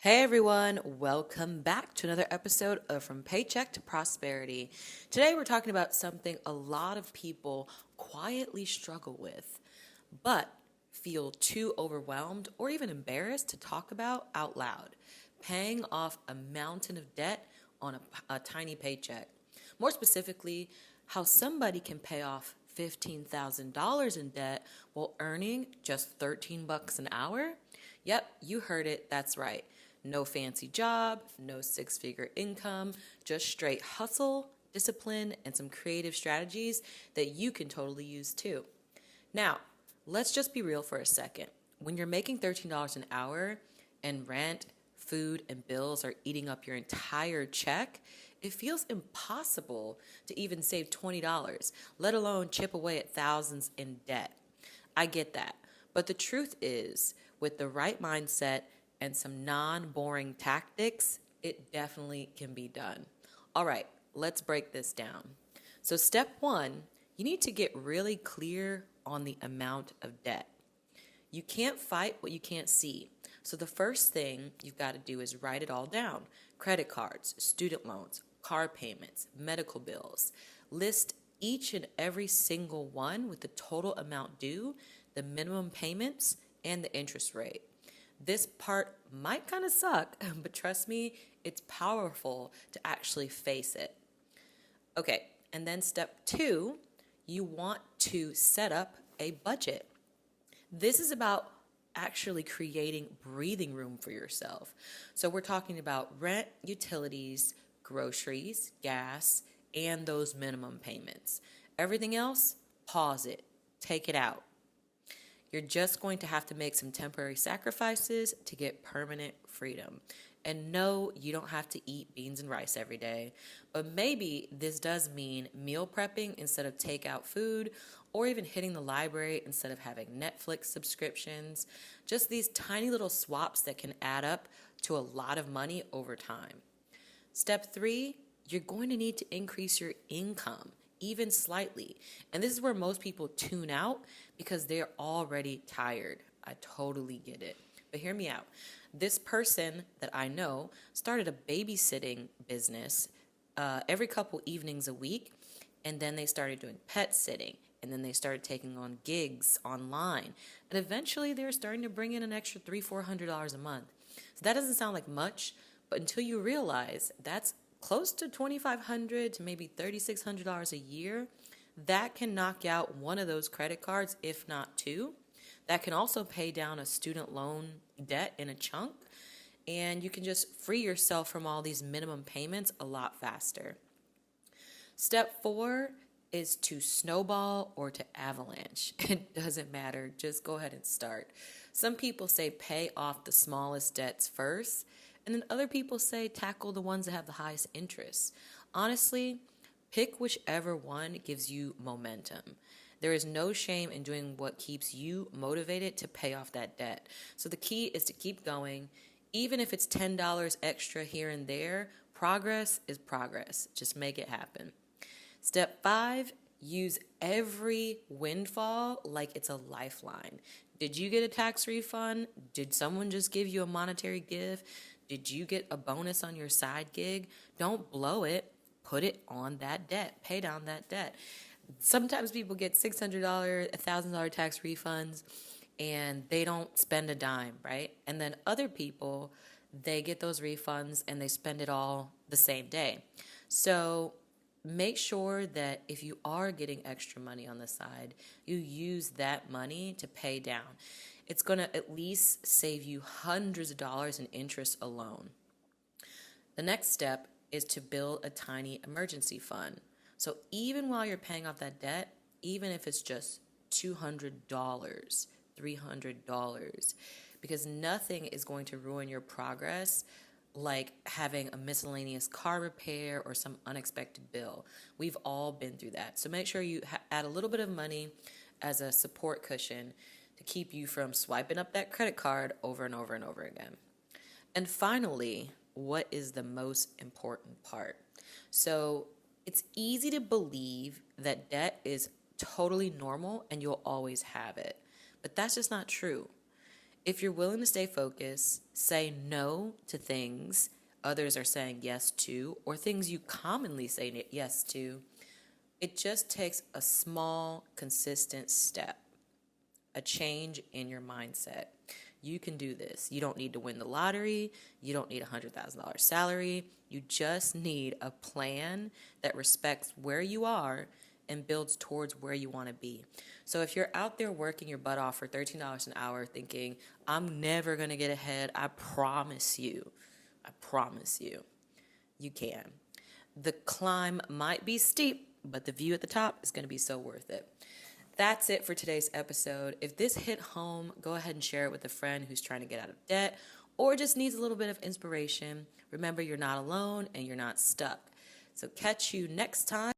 Hey everyone, welcome back to another episode of From Paycheck to Prosperity. Today we're talking about something a lot of people quietly struggle with, but feel too overwhelmed or even embarrassed to talk about out loud: paying off a mountain of debt on a tiny paycheck. More specifically, how somebody can pay off $15,000 in debt while earning just 13 bucks an hour. Yep, you heard it, that's right. No fancy job, no six-figure income, just straight hustle, discipline, and some creative strategies that you can totally use too. Now, let's just be real for a second. When you're making $13 an hour and rent, food, and bills are eating up your entire check, it feels impossible to even save $20, let alone chip away at thousands in debt. I get that. But the truth is, with the right mindset and some non-boring tactics, it definitely can be done. All right, let's break this down. So step one, you need to get really clear on the amount of debt. You can't fight what you can't see. So the first thing you've got to do is write it all down. Credit cards, student loans, car payments, medical bills. List each and every single one with the total amount due, the minimum payments, and the interest rate. This part might kind of suck, but trust me, it's powerful to actually face it. Okay, and then step two, you want to set up a budget. This is about actually creating breathing room for yourself. So we're talking about rent, utilities, groceries, gas, and those minimum payments. Everything else, pause it, take it out. You're just going to have to make some temporary sacrifices to get permanent freedom. And no, you don't have to eat beans and rice every day, but maybe this does mean meal prepping instead of takeout food, or even hitting the library instead of having Netflix subscriptions. Just these tiny little swaps that can add up to a lot of money over time. Step three, you're going to need to increase your income, even slightly. And this is where most people tune out because they're already tired. I totally get it. But hear me out. This person that I know started a babysitting business every couple evenings a week, and then they started doing pet sitting, and then they started taking on gigs online, and eventually they were starting to bring in an extra $300-400 a month. So that doesn't sound like much, but until you realize that's close to $2,500 to maybe $3,600 a year, that can knock out one of those credit cards, if not two. That can also pay down a student loan debt in a chunk, and you can just free yourself from all these minimum payments a lot faster. Step four is to snowball or to avalanche. It doesn't matter. Just go ahead and start. Some people say pay off the smallest debts first, and then other people say tackle the ones that have the highest interest. Honestly, pick whichever one gives you momentum. There is no shame in doing what keeps you motivated to pay off that debt. So the key is to keep going. Even if it's $10 extra here and there, progress is progress. Just make it happen. Step five, use every windfall like it's a lifeline. Did you get a tax refund? Did someone just give you a monetary gift? Did you get a bonus on your side gig? Don't blow it. Put it on that debt. Pay down that debt. Sometimes people get $600, $1,000 tax refunds, and they don't spend a dime, right? And then other people, they get those refunds and they spend it all the same day. So make sure that if you are getting extra money on the side, you use that money to pay down. It's going to at least save you hundreds of dollars in interest alone. The next step is to build a tiny emergency fund. So even while you're paying off that debt, even if it's just $200, $300, because nothing is going to ruin your progress like having a miscellaneous car repair or some unexpected bill. We've all been through that. So make sure you add a little bit of money as a support cushion to keep you from swiping up that credit card over and over and over again. And finally, what is the most important part? So it's easy to believe that debt is totally normal and you'll always have it. But that's just not true. If you're willing to stay focused, say no to things others are saying yes to, or things you commonly say yes to, it just takes a small, consistent step, a change in your mindset. You can do this. You don't need to win the lottery. You don't need a $100,000 salary. You just need a plan that respects where you are and builds towards where you want to be. So if you're out there working your butt off for $13 an hour thinking, I'm never going to get ahead, I promise you, you can. The climb might be steep, but the view at the top is going to be so worth it. That's it for today's episode. If this hit home, go ahead and share it with a friend who's trying to get out of debt or just needs a little bit of inspiration. Remember, you're not alone and you're not stuck. So catch you next time.